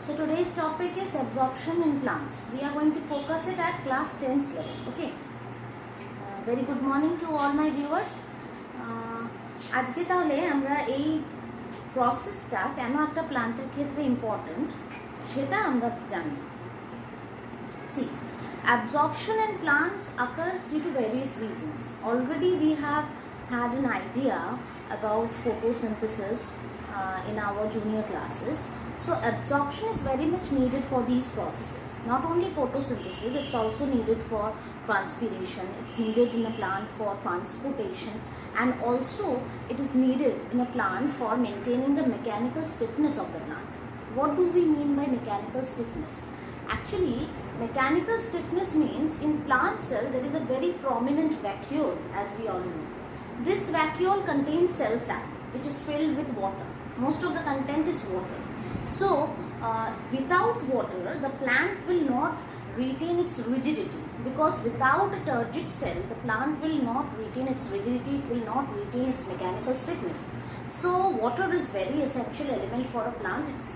So today's topic is absorption in plants. We are going to focus it at class 10th level. Okay. Very good morning to all my viewers. আজকে তাহলে আমরা এই প্রসেসটা কেন একটা প্ল্যান্টের ক্ষেত্রে ইম্পর্টেন্ট সেটা আমরা জানি। See, absorption in plants occurs due to various reasons. Already we have had an idea about photosynthesis in our junior classes. So absorption is very much needed for these processes. Not only photosynthesis, it's also needed for transpiration, it's needed in a plant for transportation, and also it is needed in a plant for maintaining the mechanical stiffness of the plant. What do we mean by mechanical stiffness? Actually, mechanical stiffness means in plant cell there is a very prominent vacuole, as we all know. This vacuole contains cell sap, which is filled with water. Most of the content is water. So, without water, the plant will not retain its rigidity, because without a turgid cell, the plant will not retain its rigidity, it will not retain its mechanical stiffness. So, water is very essential element for a plant. It's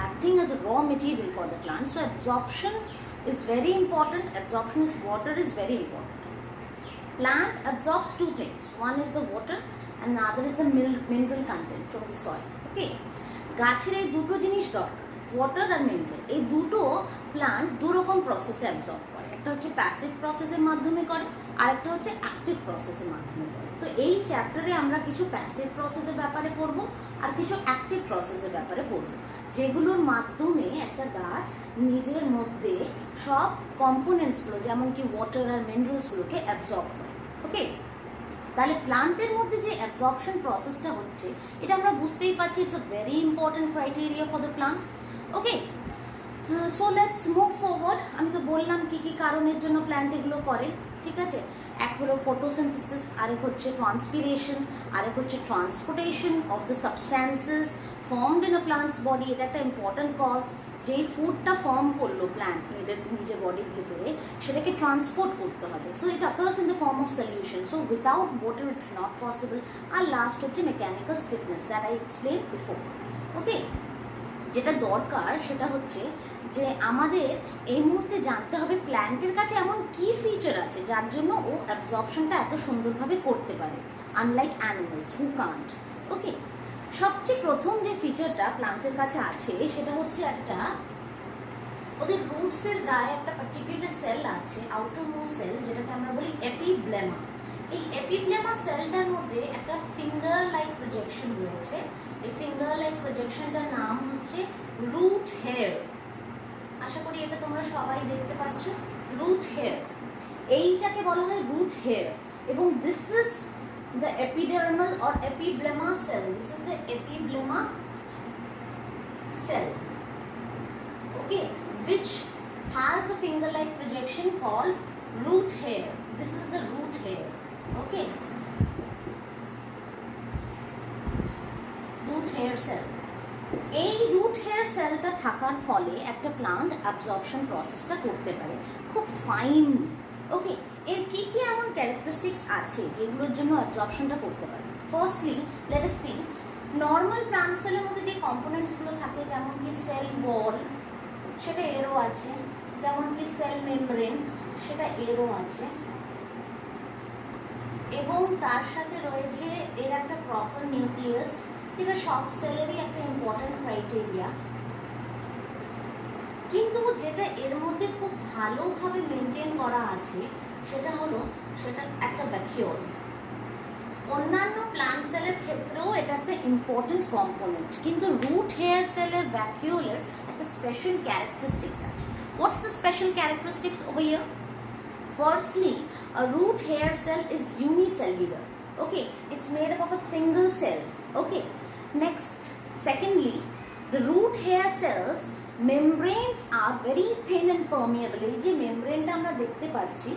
acting as a raw material for the plant. So, absorption is very important. Absorption of water is very important. Plant absorbs two things. One is the water and the other is the mineral content from the soil. Okay. গাছের এই দুটো জিনিস দরকার, water আর mineral. এই দুটো plant দুরকম প্রসেসে absorb করে। একটা হচ্ছে প্যাসিভ প্রসেসের মাধ্যমে করে, আর একটা হচ্ছে অ্যাক্টিভ প্রসেসের মাধ্যমে করে। তো এই চ্যাপ্টারে আমরা কিছু প্যাসিভ প্রসেসের ব্যাপারে পড়বো আর কিছু অ্যাক্টিভ প্রসেসের ব্যাপারে পড়বো, যেগুলোর মাধ্যমে একটা গাছ নিজের মধ্যে সব কম্পোনেন্টসগুলো যেমন কি ওয়াটার আর মিনারেলসগুলোকে অ্যাবজর্ব করে। ওকে, তাহলে প্লান্টের মধ্যে যে অ্যাবজর্পশন প্রসেসটা হচ্ছে এটা আমরা বুঝতেই পারছি। It's a very important criteria for the plants. Okay, so let's move forward. আমি তো বললাম কি কি কারণের জন্য প্ল্যান্ট এগুলো করে, ঠিক আছে। এক হলো ফটোসিনথেসিস, আরেক হচ্ছে ট্রান্সপিরেশন, আরেক হচ্ছে transportation of the substances formed in a plants body. এটা একটা ইম্পর্টেন্ট কজ। যেই ফুডটা ফর্ম করলো প্ল্যান্ট নিজের বডির ভিতরে, সেটাকে ট্রান্সপোর্ট করতে হবে। So it occurs in the form of solution. So without water it's not possible. আর লাস্ট হচ্ছে mechanical stiffness, that I explain before. Okay, যেটা দরকার সেটা হচ্ছে যে আমাদের এই মুহূর্তে জানতে হবে প্ল্যান্টের কাছে এমন কি ফিচার আছে যার জন্য ও অ্যাবজর্পশনটা এত সুন্দরভাবে করতে পারে, আনলাইক অ্যানিমালস হু কান্ট। ওকে, সবচেয়ে প্রথম যে ফিচারটা প্লান্টের কাছে আছে সেটা হচ্ছে একটা ওদের রুটসের গায়ে একটা পার্টিকুলার সেল আছে, আউটারমোস্ট সেল, যেটাকে আমরা বলি এপিব্লেমা। এই এপিব্লেমা সেলটার মধ্যে একটা ফিঙ্গার লাইক প্রজেকশন রয়েছে। এই ফিঙ্গার লাইক প্রজেকশনটার নাম হচ্ছে রুট হেয়ার। আশা করি এটা তোমরা সবাই দেখতে পাচ্ছ, রুট হেয়ার। এইটাকে বলা হয় রুট হেয়ার, এবং this is the epidermal or epiblema cell. This is the epiblema cell, okay, which has a finger-like projection called root hair. This is the root hair, okay, root hair cell. এই root hair সেলটা থাকার ফলে একটা plant absorption প্রসেসটা করতে পারে খুব finely. ওকে, এর কি কি এমন ক্যারেক্টারিস্টিক্স আছে যেগুলোর জন্য অ্যাবজর্পশনটা করতে পারে? Firstly let us see normal plant সেলের মধ্যে যে কম্পোনেন্টসগুলো থাকে, যেমন কি সেল ওয়াল, সেটা এরও আছে, যেমন কি সেল মেমব্রেন, সেটা এরও আছে, এবং তার সাথে রয়েছে এর একটা প্রপার নিউক্লিয়াস, যেটা সব সেলেরই একটা ইম্পর্টেন্ট ক্রাইটেরিয়া। কিন্তু যেটা এর মধ্যে খুব ভালোভাবে মেনটেন করা আছে সেটা একটা ভ্যাকিউল। অন্যান্য প্লান্ট সেলের ক্ষেত্রেও এটা একটা ইম্পর্টেন্ট কম্পোনেন্ট, কিন্তু রুট হেয়ার সেলের ভ্যাকিউলের একটা স্পেশাল ক্যারেক্টারিস্টিক্স আছে। What's the special characteristics over here? Firstly, a root hair cell is unicellular. Okay, it's made up of a single cell. Okay, next, secondly, the root hair cells membranes are very thin and permeable. এই যে মেমব্রেনটা আমরা দেখতে পাচ্ছি,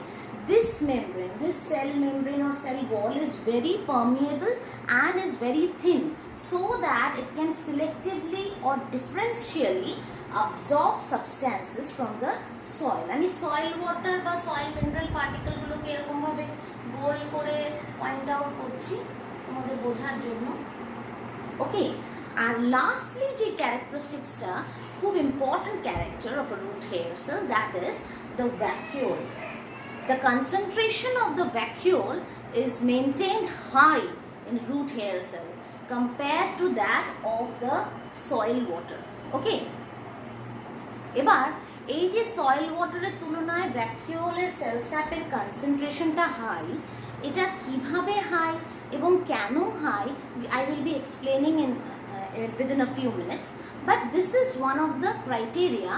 this membrane, this cell membrane or cell wall is very permeable and is very thin, so that it can selectively or differentially absorb substances from the soil. আমি soil water বা soil mineral particle গুলোকে এরকম ভাবে গোল করে point out করছি তোমাদের বোঝার জন্য। ওকে, আর লাস্টলি যে ক্যারেক্টারিস্টিক্সটা খুব important character of a root hair cell, that is the vacuole. The concentration of the vacuole is maintained high in root hair cell compared to that of the soil water. Okay? এবার এই যে soil ওয়াটারের তুলনায় ভ্যাকিউলের sell স্যাপের কনসেন্ট্রেশনটা high, এটা কিভাবে high এবং কেন high, I will be explaining in within a few minutes. But this is one of the criteria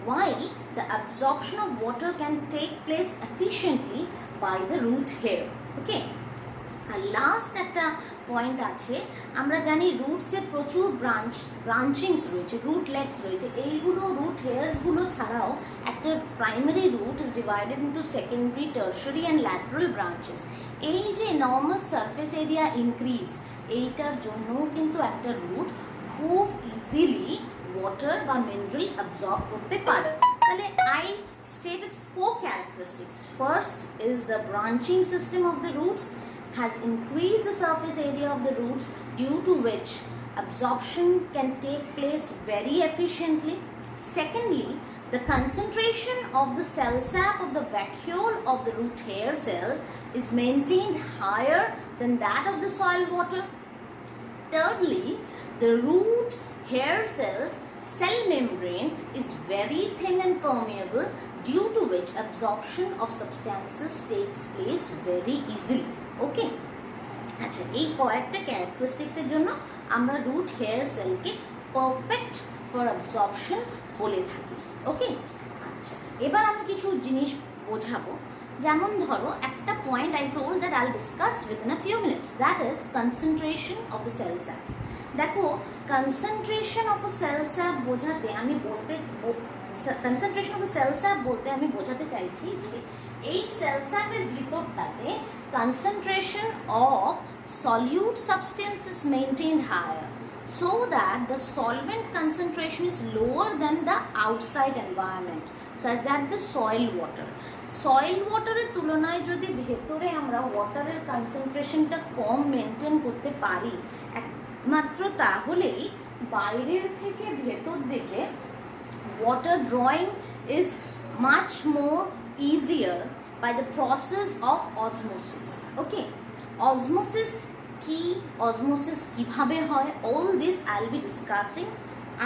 why the absorption of water can take place efficiently by the root hair. Okay? আর last একটা point আছে, আমরা জানি রুটসের প্রচুর ব্রাঞ্চিংস রয়েছে, রুটলেটস রয়েছে। এইগুলো root হেয়ার্সগুলো ছাড়াও একটা primary root is divided into secondary, tertiary and lateral branches. এই যে এনর্মাস সারফেস এরিয়া ইনক্রিজ, এইটার জন্যও কিন্তু একটা রুট খুব ইজিলি ওয়াটার বা মিনারেল অ্যাবজর্ব করতে পারে। তাহলে I stated 4 characteristics. First is the branching system of the roots has increased the surface area of the roots, due to which absorption can take place very efficiently. Secondly, the concentration of the cell sap of the vacuole of the root hair cell is maintained higher than that of the soil water. Thirdly, the root hair cells cell membrane is very thin and permeable, due to which absorption of substances takes place very easily. ওকে, আচ্ছা, এই কয়েকটা ক্যারেক্টারিস্টিক্সের জন্য আমরা root hair সেলকে perfect for absorption বলে থাকি। ওকে, আচ্ছা, এবার আমি কিছু জিনিস বোঝাবো। যেমন ধরো একটা point I told that I'll discuss within a few minutes, that is concentration of the cell sap. দেখো, concentration of a cell sap বোঝাতে আমি concentration of the cell sap বলতে আমি বোঝাতে চাইছি যে এই sell স্যাপের ভিতরটাতে concentration of solute substance is maintained higher, so that the solvent concentration is lower than the outside environment, such that the soil water তুলনায় যদি ভেতরে আমরা ওয়াটারের কনসেন্ট্রেশনটা কম মেনটেন করতে পারি, একমাত্র তাহলেই বাইরের থেকে ভেতর দিকে water drawing is much more easier by the process of osmosis. Okay, osmosis কিভাবে হয়, all this I'll be discussing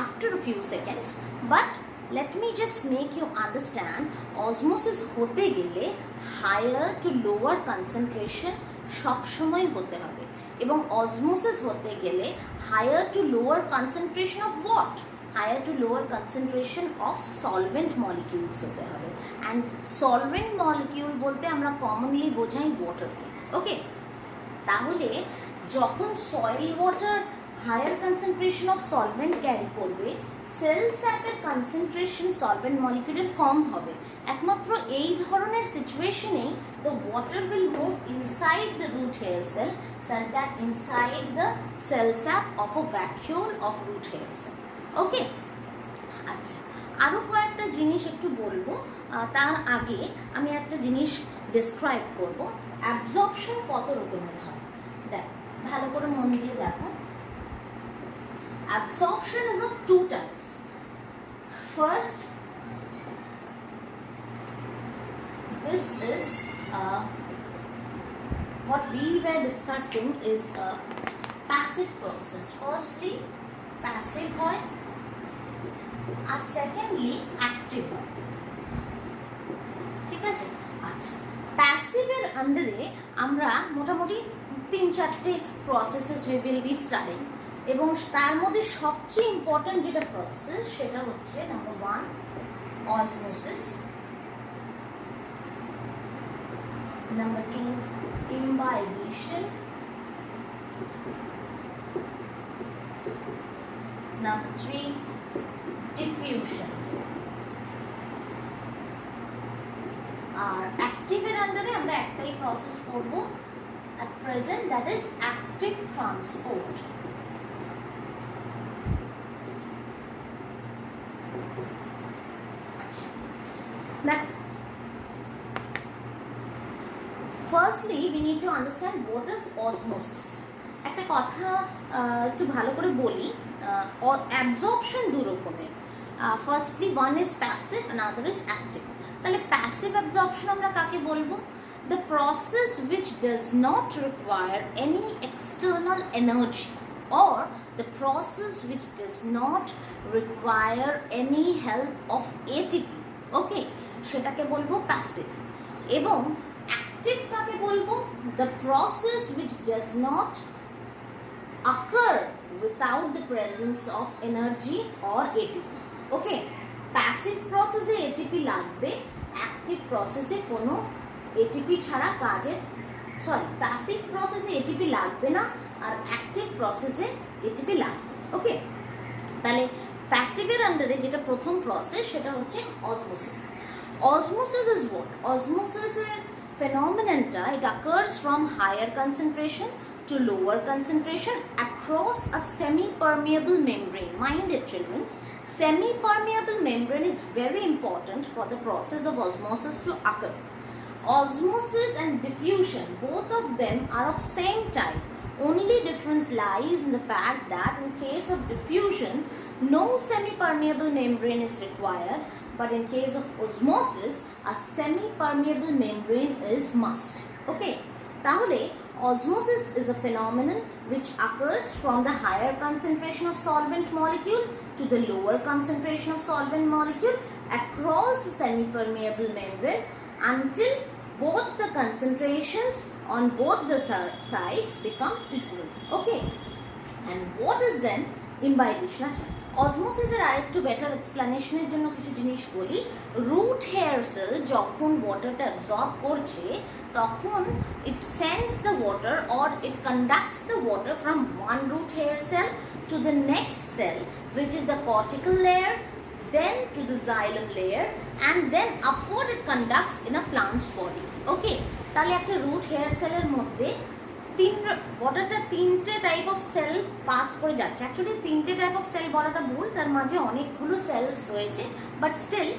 after a few seconds, but let me just make you understand, osmosis হতে গেলে higher to lower concentration সবসময় হতে হবে, এবং osmosis হতে গেলে higher to lower concentration of what? Higher to lower concentration of solvent molecules হতে হবে। and solvent molecule বলতে আমরা commonly বোঝাই ওয়াটারকে। ওকে, তাহলে যখন soil water higher concentration of solvent carry করবে, সেল স্যাপের কনসেন্ট্রেশন সলভেন্ট মলিকিউলের কম হবে। একমাত্র এই ধরনের সিচুয়েশনেই the water will move inside the root hair cell, such that inside the cell sap of a vacuole of root hair cell. ওকে, আচ্ছা, আরও কয়েকটা জিনিস একটু বলবো। তার আগে আমি একটা জিনিস ডিসক্রাইব করব, অ্যাবজর্পশন কত রকমের হয়। দেখো, ভালো করে মন দিয়ে দেখো। Absorption is of 2 types. First, this is what we were discussing is a passive process. Firstly, passive হয়, আর secondly active হয়। ঠিক আছে, আচ্ছা, প্যাসিভের আন্ডারে আমরা মোটামুটি 3-4টে processes we will be studying, এবং তার মধ্যে সবচেয়ে ইম্পর্টেন্ট যেটা প্রসেস সেটা হচ্ছে number 1 osmosis, number 2 imbibition, number 3 diffusion. আর অ্যাক্টিভের আন্ডারে আমরা একটাই প্রসেস করব at present, that is active transport. Now, firstly we need to understand what is osmosis. একটা কথা একটু ভালো করে বলি, অ্যাবজর্পশন দু রকমের। Firstly one is passive and other is active. তাহলে প্যাসিভ অ্যাবজর্পশন আমরা কাকে বলবো? The process which does not require any external energy, or the process which does not require any help of ATP, okay, সেটাকে বলবো passive. এবং active কাকে বলবো? The process which does not occur without the presence of energy or ATP, okay. Passive প্রসেসে ATP লাগবে, active প্রসেসে কোনো ATP ছাড়া কাজের প্যাসিভ প্রসেসে ATP লাগবে না, আর অ্যাক্টিভ প্রসেসে ATP লাগবে, ওকে। তাহলে প্যাসিভের আন্ডারে যেটা প্রথম প্রসেস সেটা হচ্ছে অসমোসিস। Osmosis is what? অসমোসিসের phenomenonটা it occurs from higher concentration to lower concentration across a semi-permeable membrane. Mind it, children, semi-permeable membrane is very important for the process of osmosis to occur. Osmosis and diffusion, both of them are of same type. Only difference lies in the fact that in case of diffusion, no semi-permeable membrane is required, but in case of osmosis, a semi-permeable membrane is must. Okay, tahole osmosis is a phenomenon which occurs from the higher concentration of solvent molecule to the lower concentration of solvent molecule across the semi-permeable membrane until both the concentrations on both the sides become equal, okay. And what is then imbibition? আচ্ছা, অসমোসিসের আরেকটু better এক্সপ্লেনেশনের জন্য কিছু জিনিস বলি। Root hair cell যখন ওয়াটারটা absorb করছে তখন it sends the water or it conducts the water from one root hair cell to the next cell which is the cortical layer, then to the xylem layer, and then upward it conducts in a plant's body, okay. তাহলে একটা root hair সেলের মধ্যে ওয়াটারটা তিনটে type of sell pass করে যাচ্ছে। Actually তিনটে type of sell বলাটা ভুল, তার মাঝে অনেকগুলো সেলস রয়েছে, but still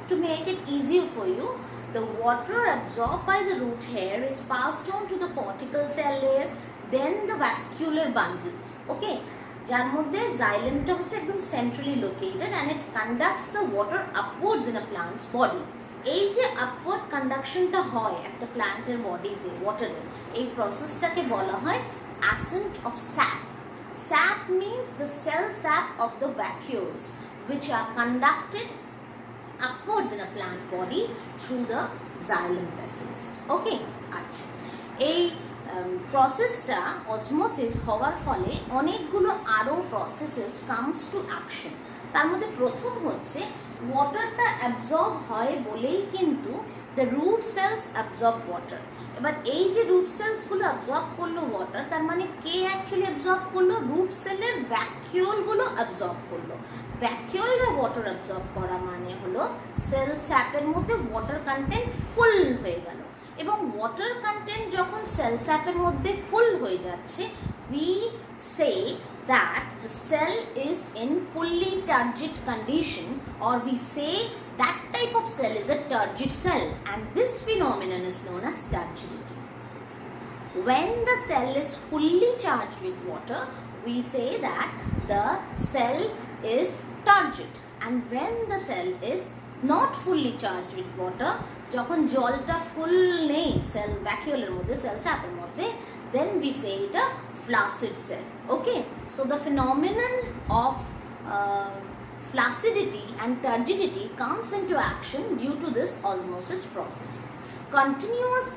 to make it easy for you, the water absorbed by the root hair is passed on to the cortical cell layer, then the vascular bundles, okay, যার মধ্যে জাইলেমটা হচ্ছে একদম centrally located and it conducts the water upwards in a plants body. এই যে upward কন্ডাকশনটা হয় একটা প্ল্যান্টের বডিতে ওয়াটারের, এই প্রসেসটাকে বলা হয় ascent of sap. Sap means the cell sap of the vacuoles which are conducted upwards in a plant body through the xylem vessels, okay. আচ্ছা, এই প্রসেসটা অসমোসিস হওয়ার ফলে অনেকগুলো আরও প্রসেসেস কামস টু অ্যাকশন। তার মধ্যে প্রথম হচ্ছে ওয়াটারটা অ্যাবজর্ব হয় বলেই কিন্তু the root cells absorb water. এবার এই যে রুট সেলসগুলো অ্যাবজর্ব করলো ওয়াটার, তার মানে কে অ্যাকচুয়ালি অ্যাবজর্ব করলো? রুট সেলের ভ্যাকিউলগুলো অ্যাবজর্ব করলো। ভ্যাকিউলরা ওয়াটার অ্যাবজর্ব করা মানে হলো সেল স্যাপের মধ্যে ওয়াটার কন্টেন্ট ফুল হয়ে গেল, এবং ওয়াটার কন্টেন্ট যখন সেল স্যাপের মধ্যে ফুল হয়ে যাচ্ছে, we say that the cell is in fully turgid condition, or we say that type of cell is a turgid cell, and this phenomenon is known as turgidity. When the cell is fully charged with water, we say that the cell is turgid, and when the cell is not fully charged with water, যখন জলটা ফুল নেই sell ভ্যাকিউলের মধ্যে, sell স্যাপের মধ্যে, then we say it a flaccid cell, okay. So the phenomenon of flaccidity and turgidity comes into action due to this osmosis process. Continuous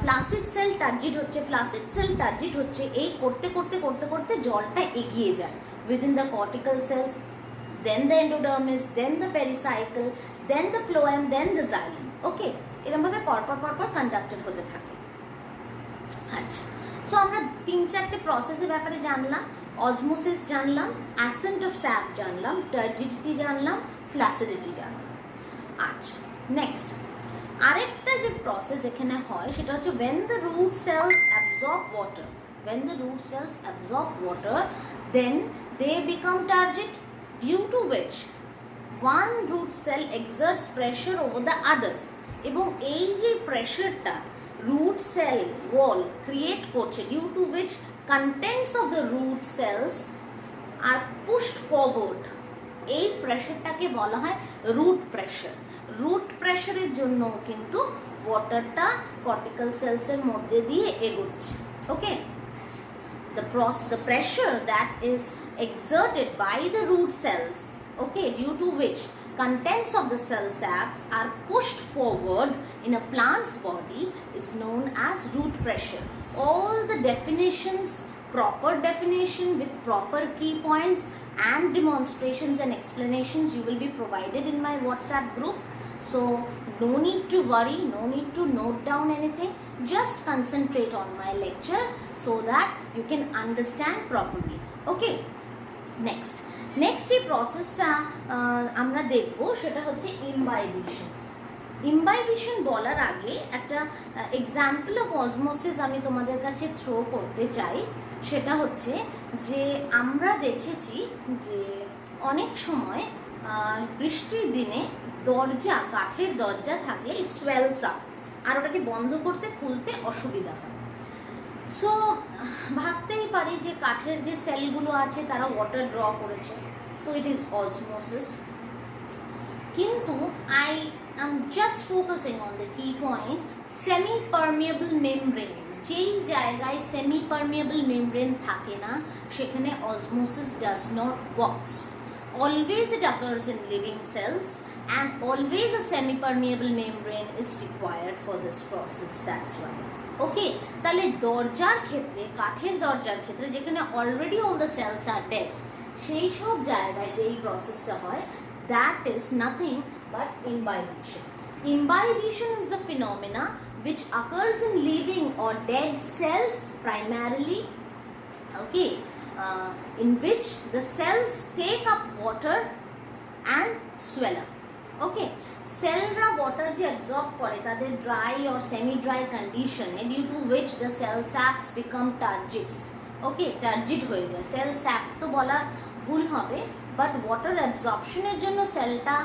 flaccid cell turgid হচ্ছে, flaccid cell turgid হচ্ছে এই করতে করতে করতে করতে জলটা এগিয়ে যায় within the cortical cells, then the endodermis, then the pericycle, then the phloem, then the xylem, okay. এরকমভাবে পরপর কন্ডাক্টেড হতে থাকে। আচ্ছা, সো আমরা 3-4টে প্রসেসের ব্যাপারে জানলাম। অসমোসিস জানলাম, অ্যাসেন্ট অফ স্যাপ জানলাম, টার্জিডিটি জানলাম, ফ্লাসিডিটি জানলাম। আচ্ছা, নেক্সট আরেকটা যে প্রসেস এখানে হয় সেটা হচ্ছে when the root cells absorb water, when the root cells absorb water, then they become turgid, due to which one root cell exerts pressure over the other, এবং এই যে প্রেশারটা root cell wall create করছে, due to which contents of the root cells আর pushed forward, এই প্রেশারটাকে বলা হয় রুট প্রেশার। রুট প্রেশারের জন্য কিন্তু ওয়াটারটা কর্টিক্যাল সেলসের মধ্যে দিয়ে এগোচ্ছে। ওকে, the pressure that is exerted by the root cells, okay, due to which contents of the cell saps are pushed forward in a plant's body is known as root pressure. All the definitions, proper definition with proper key points and demonstrations and explanations you will be provided in my WhatsApp group. So no need to worry, no need to note down anything, just concentrate on my lecture so that you can understand properly. Okay, next এই প্রসেসটা আমরা দেখব, সেটা হচ্ছে imbibition. Imbibition বলার আগে একটা example of osmosis আমি তোমাদের কাছে থ্রো করতে চাই। সেটা হচ্ছে যে আমরা দেখেছি যে অনেক সময় বৃষ্টির দিনে দরজা, কাঠের দরজা থাকলে ইট সোয়েলস আপ, আর ওটাকে বন্ধ করতে খুলতে অসুবিধা হয়। সো ভাবতেই পারি যে কাঠের যে সেলগুলো আছে তারা ওয়াটার ড্র করেছে, সো ইট ইজ অসমোসিস। কিন্তু I am just focusing on the কি পয়েন্ট, সেমি পারমিয়েবল মেমব্রেন, যেই জায়গায় সেমি পারমিয়েবল মেমব্রেন থাকে না সেখানে osmosis does not works. Always it occurs in living cells and always a semi-permeable membrane is required for this process, that's why. Okay, তাহলে দরজার ক্ষেত্রে, কাঠের দরজার ক্ষেত্রে যেখানে already all the cells are dead, সেই সব জায়গায় যে এই প্রসেসটা হয়, that is nothing but imbibition. Imbibition is the phenomena which occurs in living or dead cells primarily, okay, in which the cells take up water and swell up. Okay, cellra water je absorb kore tader dry or semi dry condition due to which the cell saps become turgids. Okay, turgid hoye jay, cell sap to bola bhul hobe, but water absorption er jonno cellta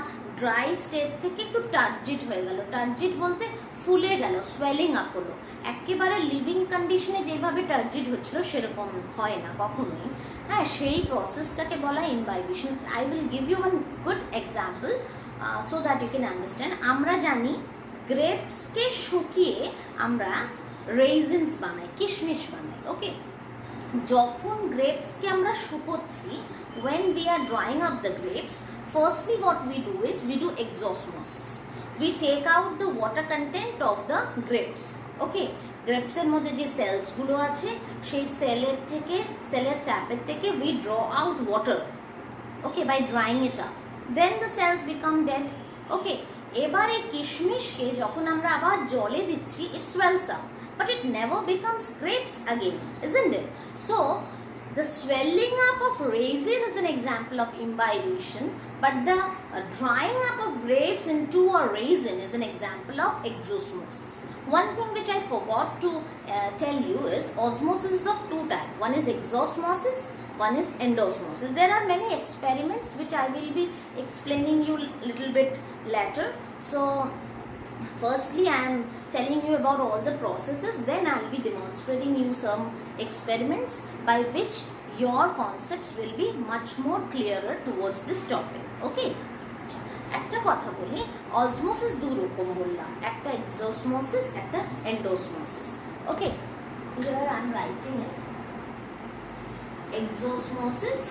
dry state থেকে একটু টার্জিড হয়ে গেল। টার্জিড বলতে ফুলে গেল, swelling up হলো। একেবারে living কন্ডিশনে যেভাবে টার্জিড হচ্ছিল সেরকম হয় না কখনোই। হ্যাঁ, সেই প্রসেসটাকে বলা imbibition. I will give you one good example so that you can understand. আমরা জানি গ্রেপসকে শুকিয়ে আমরা রেইজিনস বানাই, কিশমিশ বানাই। ওকে, যখন গ্রেপসকে আমরা শুকোচ্ছি, when we are drying up the grapes, firstly what we do is we do exosmosis. We take out the water content of the grapes. Okay, grapes এর মধ্যে যে সেলস গুলো আছে সেই সেলের থেকে, সেলের স্যাপের থেকে we draw out water, okay, by drying it up. Then the cells become dead. Okay, এবারে কিশমিশকে যখন আমরা আবার জলে দিচ্ছি, it swells up, but it never becomes grapes again, isn't it? So the swelling up of raisin is an example of imbibition, but the drying up of grapes into a raisin is an example of exosmosis. One thing which I forgot to tell you is osmosis is of two types. One is exosmosis, one is endosmosis. There are many experiments which I will be explaining you little bit later. So firstly I am telling you about all the processes, then I will be demonstrating you some experiments by which your concepts will be much more clearer towards this topic. Okay, একটা কথা বলি, osmosis দুই রকম বললাম, একটা এক্সোসমোসিস, একটা এন্ডোসমোসিস। ওকে, here I am writing it, exosmosis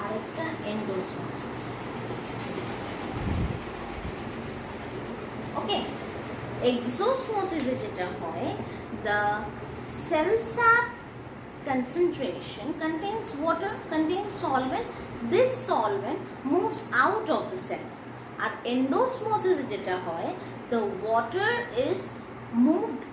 আর একটা এন্ডোসমোসিস। ওকে, এক্সোসমোসিসে যেটা হয়, the cell sap concentration contains water, contains solvent, this solvent moves out of the cell. R endosmosis যেটা হয়, the water is moved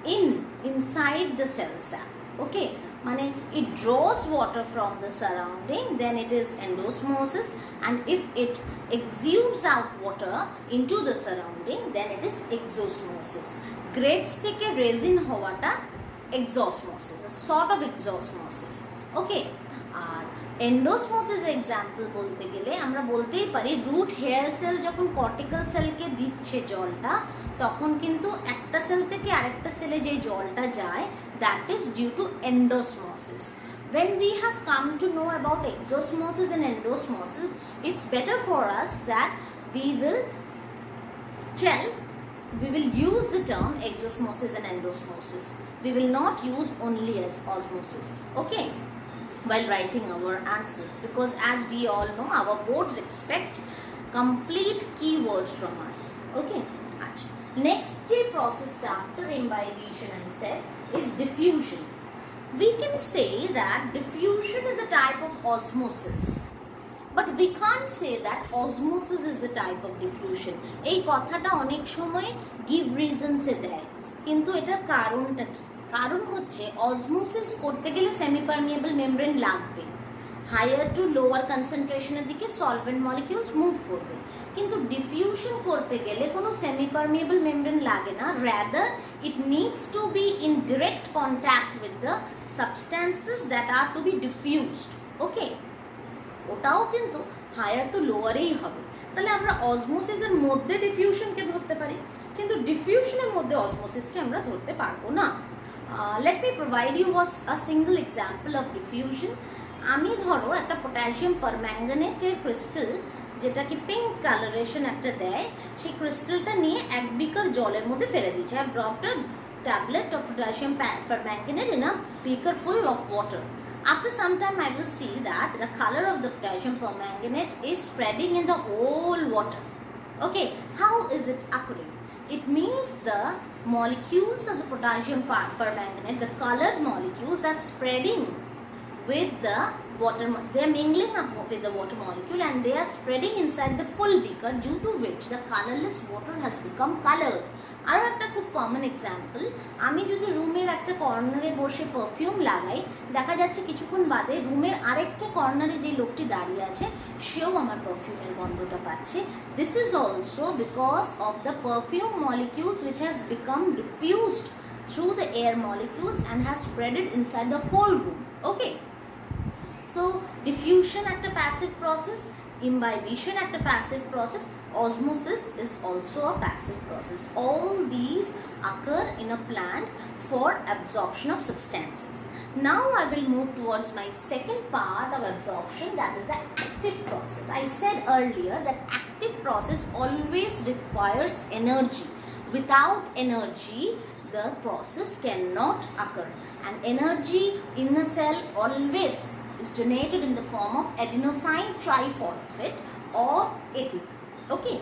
inside the cell sap. Okay, মানে it draws water from the surrounding, then it is endosmosis, and if it exudes out water into the surrounding, then it is exosmosis. Grapes থেকে resin হওয়াটা exosmosis, a sort of exosmosis. Okay, আর endosmosis example বলতে গেলে আমরা বলতেই পারি root hair cell যখন cortical সেলকে দিচ্ছে জলটা, তখন কিন্তু একটা সেল থেকে আরেকটা সেলে যে জলটা যায়, that is due to endosmosis. When we have come to know about exosmosis and endosmosis, it's better for us that we will use the term exosmosis and endosmosis. We will not use only as osmosis, okay, while writing our answers, because as we all know, our boards expect complete keywords from us. Okay, next process after imbibition and said is diffusion. We can say that diffusion is a type of osmosis, but we can't say that osmosis is a type of diffusion. এই কথাটা অনেক সময় give reasons এ দেয়, কিন্তু এটার কারণটা কি? কারণ হচ্ছে অসমোসিস করতে গেলে সেমি পারমিয়েবল মেমব্রেন লাগবে, হায়ার টু লোয়ার কনসেন্ট্রেশনের দিকে সলভেন্ট মলিকিউলস মুভ করবে, কিন্তু ডিফিউশন করতে গেলে কোনো সেমি পারমিয়েবল মেমব্রেন লাগে না, rather it needs to be in direct contact with the substances that are to be diffused. Okay, ওটাও কিন্তু হায়ার টু লোয়ারেই হবে. তাহলে আমরা অসমোসিসের মধ্যে ডিফিউশনকে ধরতে পারি, কিন্তু ডিফিউশনের মধ্যে অসমোসিসকে আমরা ধরতে পারবো না. Let me provide you a single example of diffusion. আমি ধরো একটা পটাশিয়াম পারম্যাঙ্গানেটের ক্রিস্টাল, যেটা কি পিঙ্ক কালারেশন একটা দেয়, সেই ক্রিস্টালটা নিয়ে 1 বিকার জলের মধ্যে ফেলে দিচ্ছি. I have dropped a tablet of potassium permanganate in a beaker full of water. After some time I will see that the color of the potassium permanganate is spreading in the whole water. Okay, how is it occurring? It means the molecules of the potassium permanganate, the colored molecules, are spreading with the water. They are mingling up with the water molecule and they are spreading inside the full beaker, due to which the colorless water has become colored. আরও একটা খুব common example, আমি যদি রুমের একটা কর্নারে বসে perfume লাগাই, দেখা যাচ্ছে কিছুক্ষণ বাদে রুমের আরেকটা কর্নারে যে লোকটি দাঁড়িয়ে আছে সেও আমার পারফিউমের গন্ধটা পাচ্ছে. This is also because of the perfume molecules which has become diffused through the air molecules and has spreaded inside the whole room. Okay, so diffusion একটা passive process, imbibition একটা passive process, osmosis is also a passive process. All these occur in a plant for absorption of substances. Now I will move towards my second part of absorption, that is the active process. I said earlier that active process always requires energy. Without energy, the process cannot occur, and energy in the cell always is donated in the form of adenosine triphosphate or ATP. ওকে,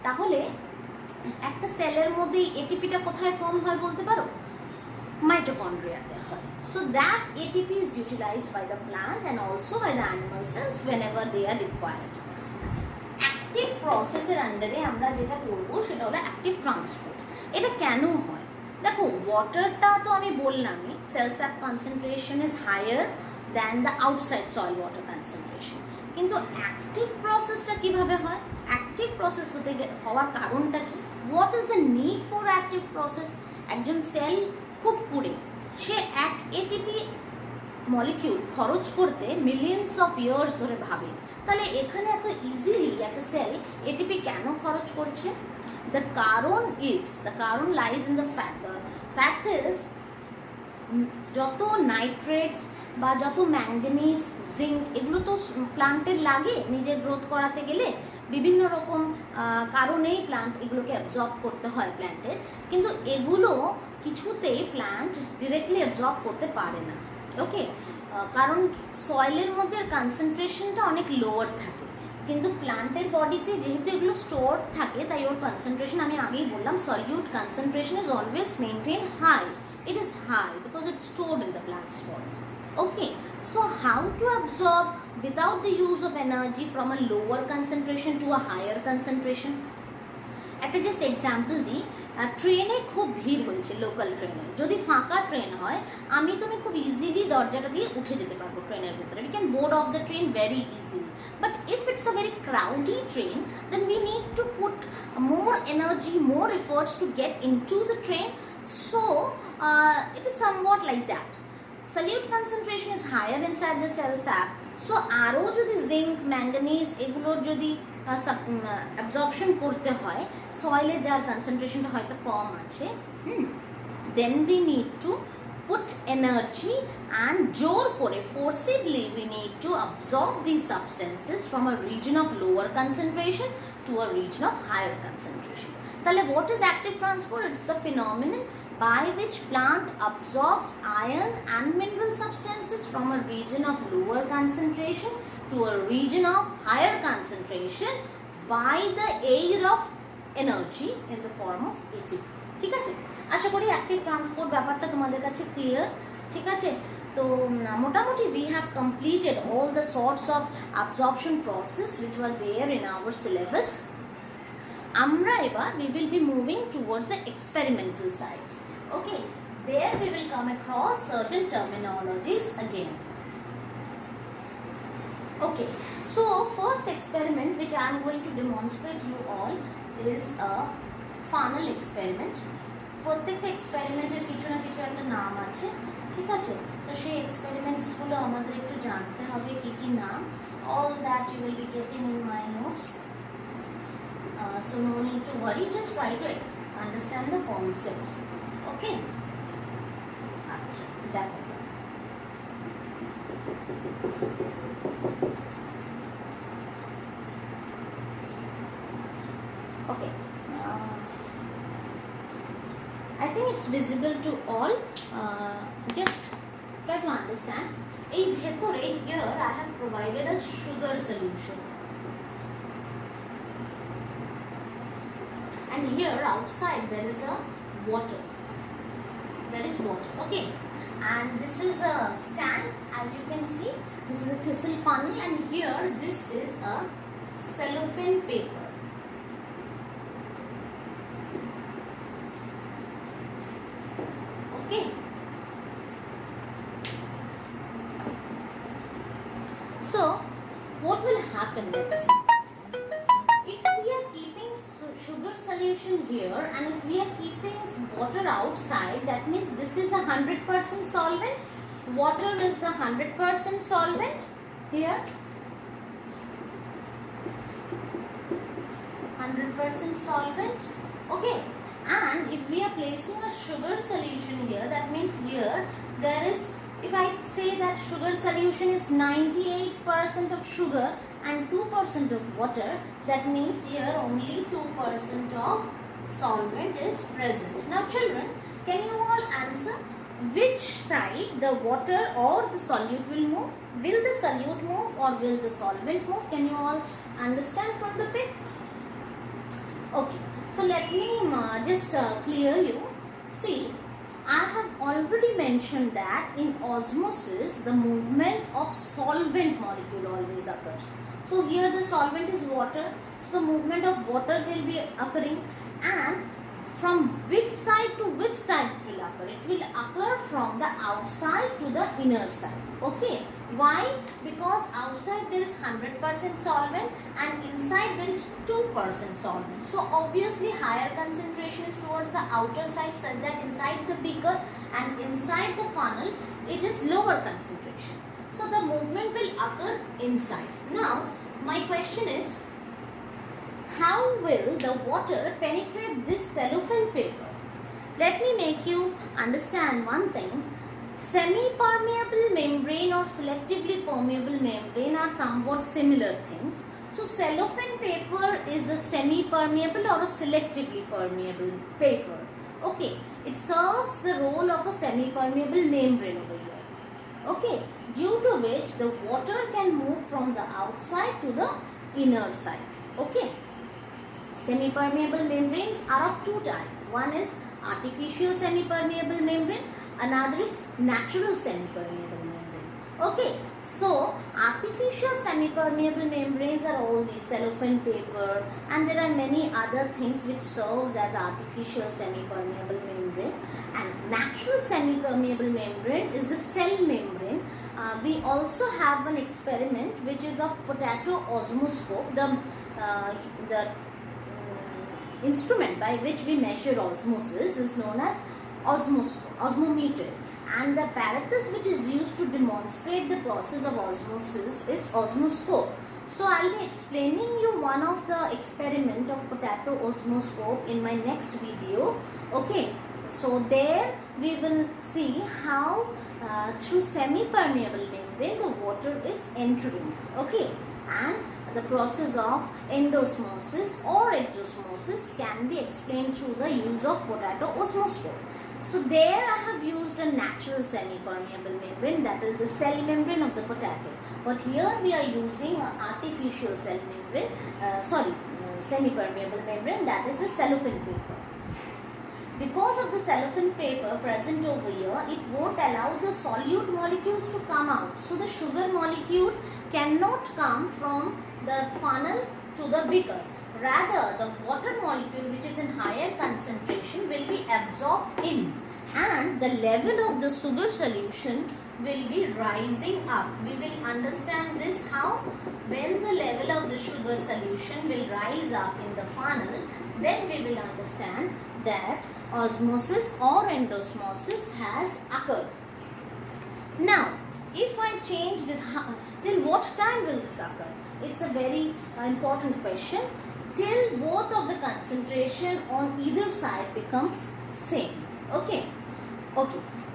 তাহলে একটা সেলের মধ্যে এটিপিটা কোথায় form হয় বলতে পারো? মাইটোকন্ড্রিয়াতে হয়. So that ATP is utilised by the plant and also by the animal cells whenever they are required. Active প্রসেসের আন্ডারে আমরা যেটা করবো সেটা হলো অ্যাক্টিভ ট্রান্সপোর্ট. এটা কেন হয়? দেখো, ওয়াটারটা তো আমি বললামই, cell sap concentration is higher than the outside soil water concentration, কিন্তু অ্যাক্টিভ প্রসেসটা কিভাবে হয়? অ্যাক্টিভ প্রসেস হওয়ার কারণটা কি? What is the need for active process? একজন সেল খুব কুড়ে, সে এক এটিপি মলিকিউল খরচ করতে মিলিয়ন্স অফ ইয়ার্স ধরে ভাবে, তাহলে এখানে এত ইজিলি একটা সেল এটিপি কেন খরচ করছে? দ্য কারণ lies in the fact is যত নাইট্রেটস বা যত ম্যাঙ্গানিজ, জিঙ্ক, এগুলো তো প্লান্টের লাগে নিজের গ্রোথ করাতে গেলে, বিভিন্ন রকম কারণেই প্লান্ট এগুলোকে অ্যাবজর্ব করতে হয় প্ল্যান্টের, কিন্তু এগুলো কিছুতেই প্ল্যান্ট ডিরেক্টলি অ্যাবজর্ব করতে পারে না. ওকে, কারণ সয়েলের মধ্যে কনসেন্ট্রেশনটা অনেক লোয়ার থাকে, কিন্তু প্লান্টের বডিতে যেহেতু এগুলো স্টোর থাকে তাই ওর কনসেন্ট্রেশন, আমি আগেই বললাম, solute concentration is always maintain high. It is high because it's stored in the plant's body. Okay, so how to absorb without the use of energy from a lower concentration to a higher concentration? একটা just example দিই. ট্রেনে খুব ভিড় হয়েছে, local ট্রেনে, যদি ফাঁকা train হয় তুমি খুব ইজিলি দরজাটা দিয়ে উঠে যেতে পারবো ট্রেনের ভিতরে. We can board off the train very easily. But if it's a very crowded train, then we need to put more energy, more efforts to get into the train. So it is somewhat like that. Solute concentration is higher inside the cell sap. So আরও যদি zinc manganese এগুলোর যদি absorption করতে হয় সয়েলে যার কনসেন্ট্রেশনটা হয়তো কম আছে, then we need to put energy and জোর করে forcibly we need to absorb these substances from a region of lower concentration to a region of higher concentration. তাহলে what is active transport? It's the phenomenon by which plant absorbs iron and mineral substances from a region of lower concentration to a region of higher concentration by the aid of energy in the form of ATP. ঠিক আছে, আশা করি active transport ব্যাপারটা তোমাদের কাছে clear. ঠিক আছে, তো মোটামুটি we have completed all the sorts of absorption process which were there in our syllabus. আমরা এবার we will be moving towards the experimental sides. Okay, there we will come across certain terminologies again. Okay, so first experiment which I am going to demonstrate you all is a funnel experiment. প্রত্যেকটা এক্সপেরিমেন্টের কিছু না কিছু একটা নাম আছে, ঠিক আছে? তো সেই এক্সপেরিমেন্টসগুলো আমাদের একটু জানতে হবে কি কি নাম। All that you will be getting in my notes. So no need to worry, just try to understand the concepts. Okay? আচ্ছা, দেখো okay, I think it's visible to all. Just try to understand. এই ভেতরে here I have provided a sugar solution, and here outside there is a water. There is water, okay, and this is a stand. As you can see, this is a thistle funnel, and here this is a cellophane paper. Okay, so what will happen next? If we are keeping sugar solution here and if we are keeping water outside, that means this is a 100% solvent. Water is the 100% solvent here, 100% solvent. Okay, and if we are placing a sugar solution here, that means here there is, if I say that sugar solution is 98% of sugar and 2% of water, that means here only 2% of solvent is present. Now children, can you all answer which side the water or the solute will move? Will the solute move or will the solvent move? Can you all understand from the pic? Okay, so let me just clear you. See, I have already mentioned that in osmosis the movement of solvent molecule always occurs. So here the solvent is water, so the movement of water will be occurring, and from which side to which side it will occur? It will occur from the outside to the inner side. Okay, why? Because outside there is 100% solvent and inside there is 2% solvent. So obviously higher concentration is towards the outer side, such that inside the beaker and inside the funnel it is lower concentration. So the movement will occur inside. Now my question is, how will the water penetrate this cellophane paper? Let me make you understand one thing. Semi-permeable membrane or selectively permeable membrane are somewhat similar things. So cellophane paper is a semi-permeable or a selectively permeable paper. Okay, it serves the role of a semi-permeable membrane over here. Okay, due to which the water can move from the outside to the inner side. Okay, semi-permeable membranes are of two types. One is artificial semi-permeable membrane, another is natural semi-permeable membrane. Okay, so artificial semi-permeable membranes are all these cellophane paper, and there are many other things which serves as artificial semi-permeable membrane, and natural semi-permeable membrane is the cell membrane. We also have an experiment which is of potato osmoscope, the instrument by which we measure osmosis is known as osmometer, and the apparatus which is used to demonstrate the process of osmosis is osmoscope. So I'll be explaining you one of the experiment of potato osmoscope in my next video. Okay, so there we will see how through semi-permeable membrane the water is entering. Okay, and the process of endosmosis or exosmosis can be explained through the use of potato osmoscope. So there I have used a natural semi-permeable membrane, that is the cell membrane of the potato. But here we are using an artificial cell membrane, semi-permeable membrane, that is the cellophane paper. Because of the cellophane paper present over here, it won't allow the solute molecules to come out. So the sugar molecule cannot come from the funnel to the beaker. Rather, the water molecule, which is in higher concentration, will be absorbed in, and the level of the sugar solution will be rising up. We will understand this how when the level of the sugar solution will rise up in the funnel, then we will understand that osmosis or endosmosis has occurred. Now, if I change this, till what time will this occur? It's a very important question. Till both of the concentration on either side becomes same. Okay.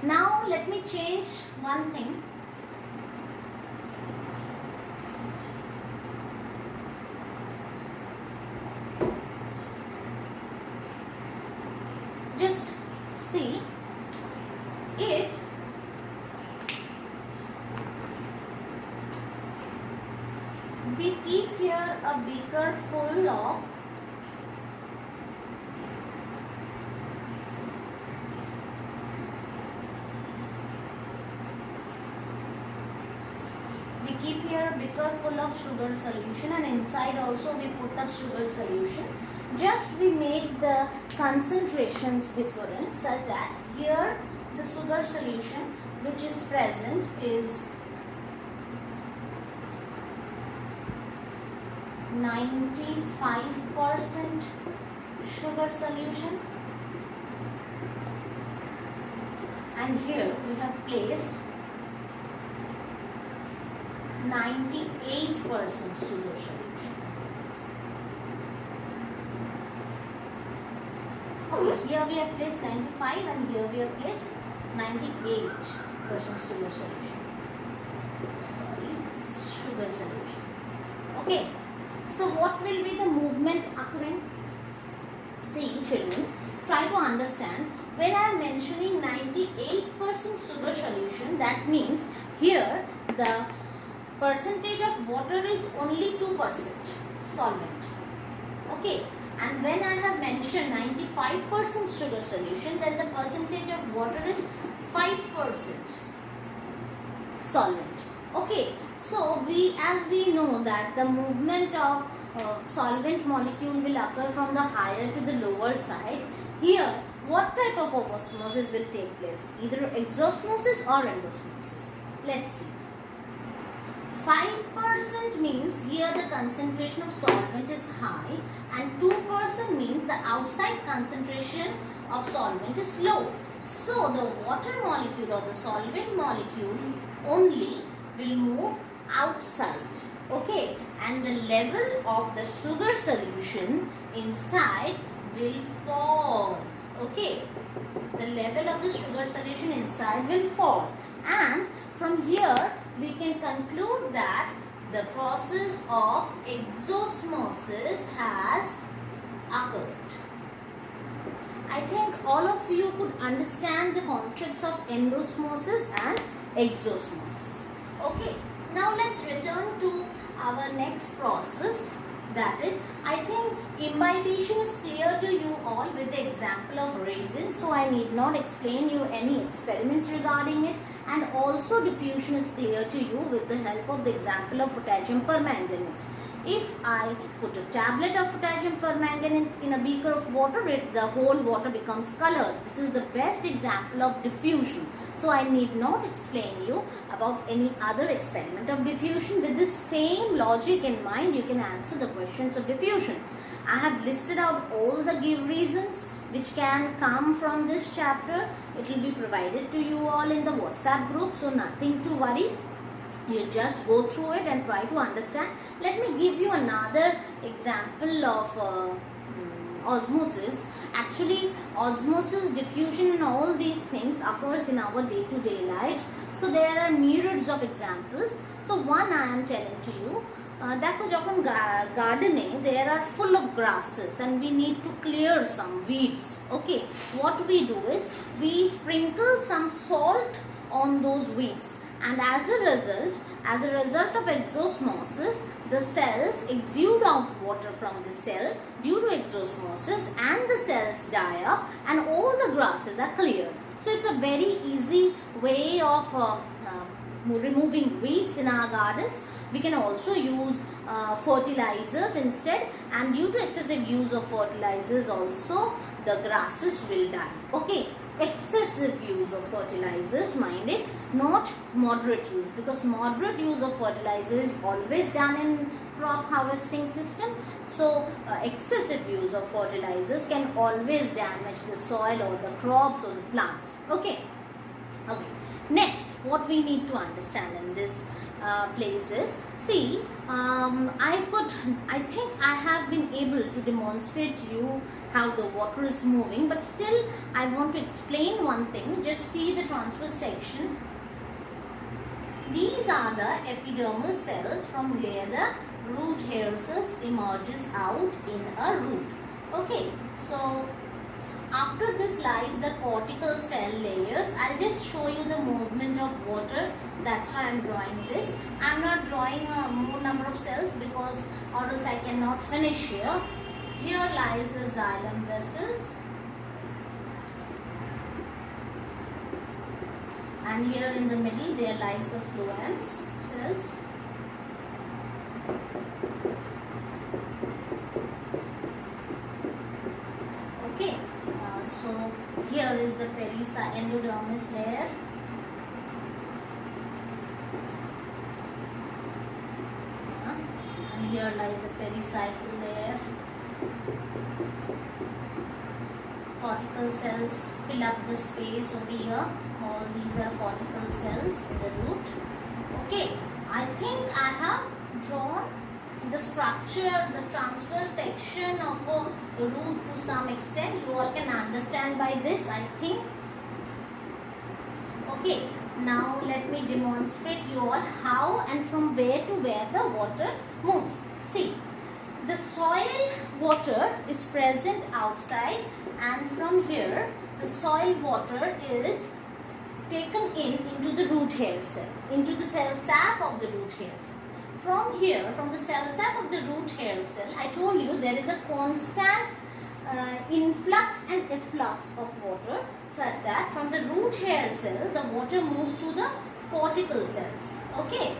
Now let me change one thing. Just see, if we keep here a beaker full of sugar solution, and inside also we put a sugar solution. Just we make the concentrations different such that here the sugar solution which is present is 95% sugar solution, and here we have placed 98% sugar solution. Okay, here we have placed 95 and here we have placed 98% sugar solution. Sugar solution. Okay, so what will be the movement occurring? See children, try to understand. When I am mentioning 98% sugar solution, that means here the percentage of water is only 2% solvent. Okay, and when I have mentioned 95% sugar solution, then the percentage of water is 5% solvent. Okay, so as we know that the movement of solvent molecule will occur from the higher to the lower side. Here, what type of osmosis will take place? Either exosmosis or endosmosis. Let's see. 5% means here the concentration of solvent is high, and 2% means the outside concentration of solvent is low. So the water molecule or the solvent molecule only will move outside. Okay, and the level of the sugar solution inside will fall. Okay, the level of the sugar solution inside will fall, and from here we can conclude that the process of exosmosis has occurred. I think all of you could understand the concepts of endosmosis and exosmosis. Okay, now let's return to our next process. That is, I think imbibition is clear to you all with the example of resin, so I need not explain you any experiments regarding it, and also diffusion is clear to you with the help of the example of potassium permanganate. If I put a tablet of potassium permanganate in a beaker of water, the whole water becomes colored. This is the best example of diffusion. So I need not explain you about any other experiment of diffusion. With this same logic in mind, you can answer the questions of diffusion. I have listed out all the give reasons which can come from this chapter. It will be provided to you all in the WhatsApp group, so nothing to worry. You just go through it and try to understand. Let me give you another example of osmosis. Actually, osmosis, diffusion and all these things occurs in our day-to-day lives. So there are myriads of examples. So one I am telling to you. देखो जब gardening, there are full of grasses and we need to clear some weeds. Okay, what we do is we sprinkle some salt on those weeds, and as a result of exosmosis, the cells exude out water from the cell due to exosmosis, and the cells die up and all the grasses are cleared. So it's a very easy way of removing weeds in our gardens. We can also use fertilizers instead, and due to excessive use of fertilizers also the grasses will die. Okay, excessive use of fertilizers, mind it, not moderate use, because moderate use of fertilizer is always done in crop harvesting system. So excessive use of fertilizers can always damage the soil or the crops or the plants. Okay. Next, what we need to understand in this place is, see, I think I have been able to demonstrate to you how the water is moving, but still I want to explain one thing. Just see the transverse section. These are the epidermal cells from where the root hair cells emerges out in a root. Okay, so after this lies the cortical cell layers. I'll just show you the movement of water. That's why I'm drawing this. I'm not drawing a more number of cells because or else I cannot finish here. Here lies the xylem vessels. And here in the middle there lies the phloems cells. Okay. So here is the endodermis layer. And here lies the pericycle layer. Cortical cells fill up the space over here. All these are cortical cells in the root. Okay, I think I have drawn the structure, the transverse section of a root to some extent. You all can understand by this, I think. Okay, now let me demonstrate you all how and from where to where the water moves. See, the soil water is present outside, and from here the soil water is taken into the root hair cell, into the cell sap of the root hair cell. From here, from the cell sap of the root hair cell, I told you there is a constant influx and efflux of water, such that from the root hair cell the water moves to the cortical cells. Okay,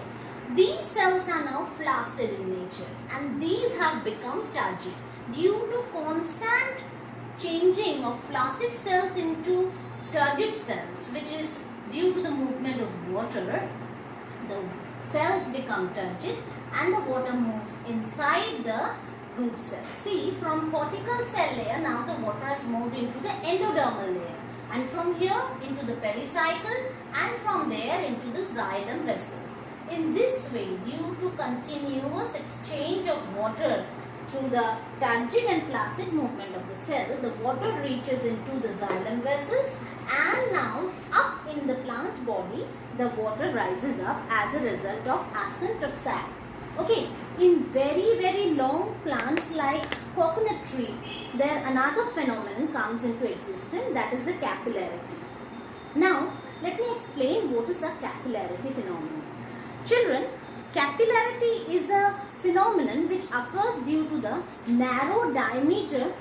these cells are now flaccid in nature, and these have become turgid due to constant changing of flaccid cells into turgid cells, which is due to the movement of water. The cells become turgid and the water moves inside the root cell. See, from cortical cell layer now the water has moved into the endodermal layer, and from here into the pericycle, and from there into the xylem vessels. In this way, due to continuous exchange of water through the turgid and flaccid movement of the cell, the water reaches into the xylem vessels, and now up in the plant body the water rises up as a result of ascent of sap. Okay, in very long plants like coconut tree, there another phenomenon comes into existence, that is the capillarity. Now let me explain what is a capillarity phenomenon. Children, capillarity is a phenomenon which occurs due to the narrow diameter